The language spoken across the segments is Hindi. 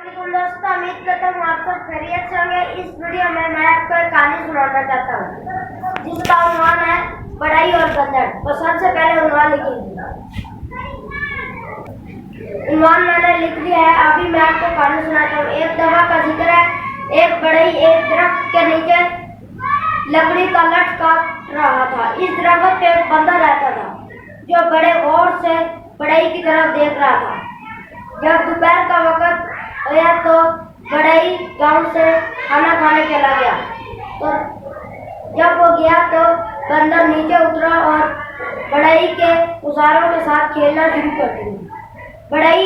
दोस्तों, उम्मीद करता हूँ आप सब खैरियत से होंगे। इस वीडियो में मैं आपको एक कहानी सुनाना चाहता हूँ जिसका उन्वान है बढ़ई और बंदर। तो सबसे पहले उन्वान लिखेंगे। उन्वान मैंने लिख दिया है, अभी मैं आपको कहानी सुनाता हूँ। एक दफा का जिक्र है। एक बढ़ई एक दरख्त के नीचे लकड़ी का लठ काट रहा था। इस दरख्त पे एक बंदर रहता था जो बड़े गौर से बढ़ई की तरफ देख रहा था। जब दोपहर का वक्त होया तो बढ़ई गांव से खाना खाने चला गया। तो जब वो गया तो बंदर नीचे उतरा और बढ़ई के औजारों के साथ खेलना शुरू कर दिया। बढ़ई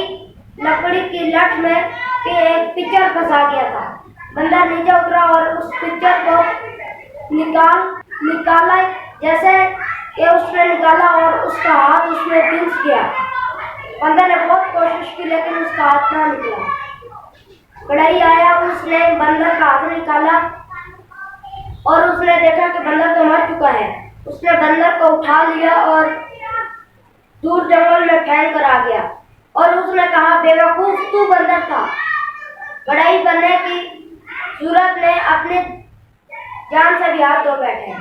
लकड़ी की लठ में के एक पिक्चर फंसा गया था। बंदर नीचे उतरा और उस पिक्चर को निकाला जैसे कि उसने निकाला और उसका हाथ उसमें फिंस गया। बंदर ने बहुत कोशिश की लेकिन उसका हाथ ना निकला। बढ़ई आया, उसने बंदर का हाथ निकाला और उसने देखा कि बंदर तो मर चुका है। उसने बंदर को उठा लिया और दूर जंगल में फेंक कर आ गया और उसने कहा, बेवकूफ तू बंदर था। बढ़ई बनने की सूरत में अपने जान से भी हाथ धो बैठे।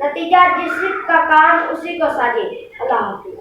नतीजा जिसका काम उसी को साजे। अल्लाह हाफिज़।